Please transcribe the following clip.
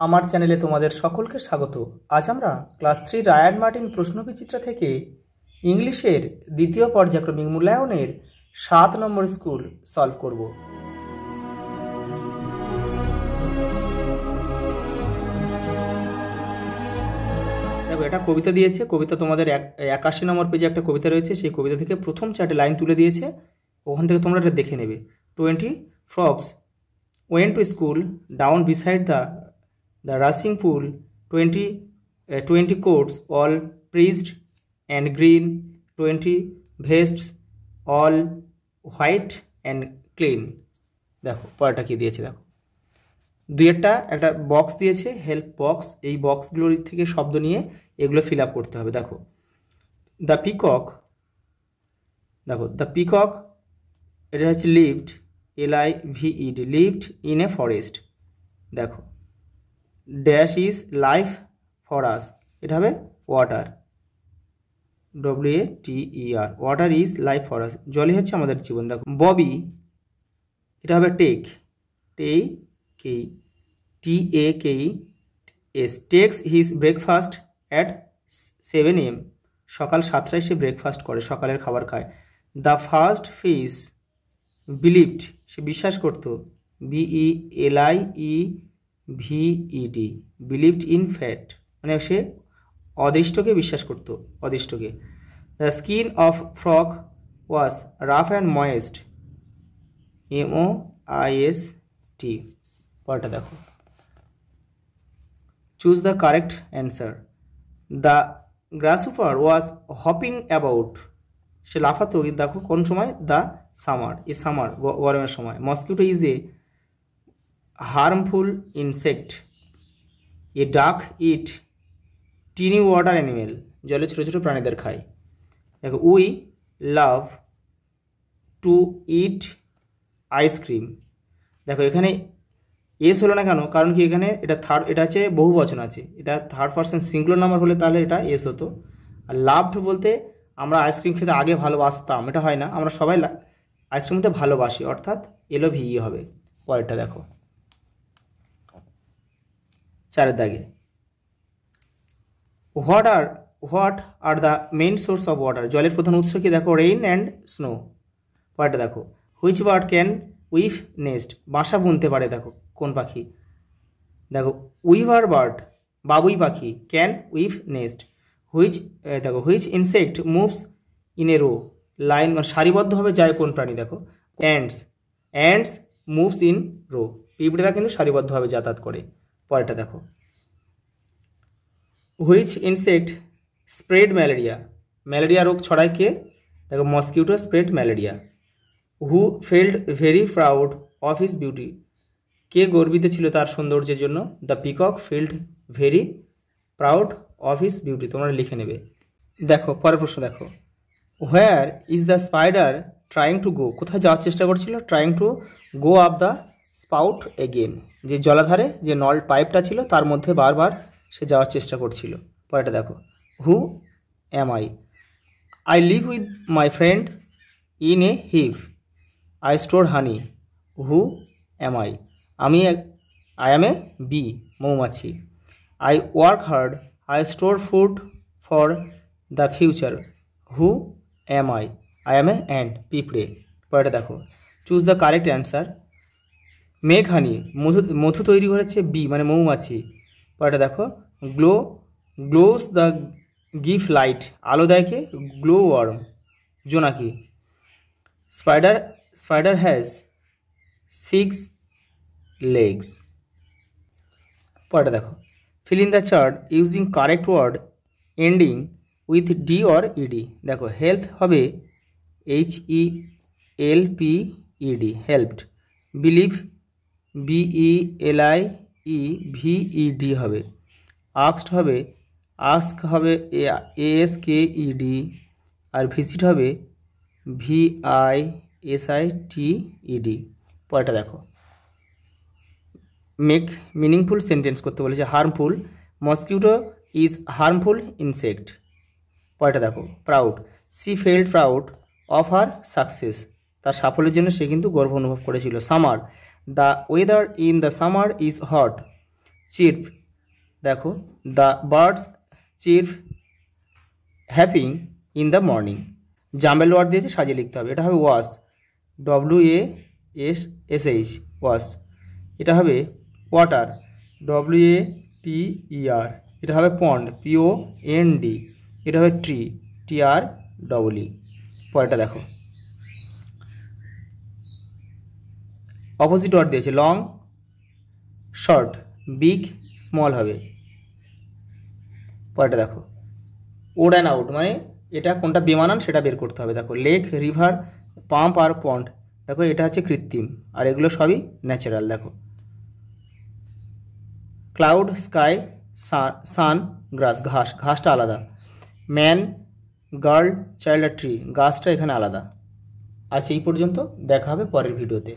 আমার চ্যানেলে তোমাদের সকলকে স্বাগত। আজ আমরা ক্লাস 3 রায়ান মার্টিন প্রশ্নবিচিত্রা থেকে ইংলিশের দ্বিতীয় পর্যায়ক্রমিক মূল্যায়নের 7 নম্বর স্কুল সলভ করব। দেখো, এটা কবিতা দিয়েছে। কবিতা তোমাদের 81 নম্বর পেজে একটা কবিতা রয়েছে। সেই কবিতা থেকে প্রথম 4টে লাইন তুলে দিয়েছে, ওখান থেকে তোমরা এটা দেখে নেবে। 20 frogs went to school down beside the rushing pool, 20 coats all pressed and green, 20 vests all white and clean। দেখো পরেরটা কি দিয়েছে, দেখো একটা বক্স দিয়েছে, হেল্প বক্স। এই বক্সগুলোর থেকে শব্দ নিয়ে এগুলো ফিল আপ করতে হবে। দেখো দ্য পিকক, দেখো দ্য পিকক এটা হচ্ছে lived, LIVED, lived in a forest. দেখো dash is life for us, এটা হবে water, WATER, water is life for us, জলই হচ্ছে আমাদের জীবন। দেখো ববি, এটা হবে take, TAKES, takes his breakfast at 7 AM, সকাল 7টায় সে ব্রেকফাস্ট করে, সকালের খাবার খায়। দ্য ফার্স্ট ফিশ বিলিভড, সে বিশ্বাস করতো, BELIEVED, বিলিভড ইন ফ্যাট, মানে সে অদৃষ্টকে বিশ্বাস করতো, অদৃষ্টকে। The skin of frog was rough and moist, MOIST। পরেরটা দেখো, choose the correct answer. The grasshopper was hopping about, সে লাফাতো, কিন্তু দেখো কোন সময়, দ্য সামার, এই সামার গরমের সময়। Mosquito is a harmful insect, a duck eat tiny water animal, জলে ছোটো ছোটো প্রাণীদের খায়। দেখো we love to it ice cream. দেখো এখানে এস হলো না কেন, কারণ কি এখানে এটা হচ্ছে বহু বচন আছে, এটা থার্ড পারসন সিঙ্গুলার নাম্বার হলে তাহলে এটা এস হতো। আর লাভড বলতে আমরা আইসক্রিম খেতে আগে ভালোবাসতাম, এটা হয় না, আমরা সবাই আইসক্রিম খেতে ভালোবাসি, অর্থাৎ LOVE হবে। পরেরটা দেখো 4 দাগে, what are the main source of water, জলের প্রধান উৎস কি, দেখো রেইন অ্যান্ড স্নো। পরেরটা দেখো which bird can weave nest, বাসা বুনতে পারে, দেখো কোন পাখি, দেখো উইভার বার্ড, বাবুই পাখি, ক্যান উইভ নেস্ট। দেখো which insect moves in a row, line মানে সারিবদ্ধভাবে যায় কোন প্রাণী, দেখো অ্যান্ডস মুভস ইন রো, পিঁপড়েরা কিন্তু সারিবদ্ধভাবে যাতায়াত করে। পরেরটা দেখো which insect spread malaria, malaria রোগ ছড়ায় কে, দেখো mosquito spread malaria. Who felt very proud of his beauty, কে গর্বিত ছিল তার সৌন্দর্যের জন্য, the peacock felt very proud of his beauty, তোমরা লিখে নেবে। দেখো পরের প্রশ্ন দেখো, where is the spider trying to go, কোথায় যাওয়ার চেষ্টা করছিল, trying to go up the spout again, যে জলাধারে যে নল পাইপটা ছিল তার মধ্যে বারবার সে যাওয়ার চেষ্টা করছিল। পরেরটা দেখো who am I live with my friend in a hive, I store honey, who am I am a bee, মৌমাছি। I work hard, I store food for the future, who am I am a ant, পিঁপড়ে। পরেরটা দেখো choose the correct answer. মেঘ হানি, মধু তৈরি করেছে B, মানে মৌমাছি। পরেরটা দেখো গ্লোস দ্য গিভ লাইট, আলো দেয় কে, গ্লো ওয়ার্ম, জোনাকি। Spider has 6 legs। পরেরটা দেখো fill in the chart using correct word ending with D or ED. দেখো হেল্প হবে HELPED, হেল্পড। বিলিভ BELIEVED হবে। আস্কড হবে ASKED, আর ভিজিট হবে VISITED। পরেরটা দেখো মেক মিনিংফুল সেন্টেন্স করতে বলেছে। Harmful, mosquito is harmful insect. পরেরটা দেখো proud, she felt proud of her success, তার সাফল্যের জন্য সে কিন্তু গর্ব অনুভব করেছিল। Summer, the weather in the summer is hot, chirp, দেখো the birds chirp happily in the morning. Jumbled word দিয়েছে, সাজিয়ে লিখতে হবে। এটা হবে ওয়াশ, WASSH ওয়াশ। এটা হবে ওয়াটার, WATER। এটা হবে পন্ড, POND। এটা হবে ট্রি, TREE। পরেরটা দেখো, অপোজিট ওয়ার্ড দিয়েছে লং শর্ট, বিগ স্মল হবে। পরেরটা দেখো, ওড অ্যান্ড আউট, মানে এটা কোনটা বেমানান সেটা বের করতে হবে। দেখো লেক, রিভার, পাম্প আর পন্ড, দেখো এটা হচ্ছে কৃত্রিম আর এগুলো সবই ন্যাচারাল। দেখো ক্লাউড, স্কাই, সান, গ্রাস, ঘাসটা আলাদা। ম্যান, গার্ল, চাইল্ড আর ট্রি, গাছটা এখানে আলাদা। আচ্ছা এই পর্যন্ত, দেখা হবে পরের ভিডিওতে।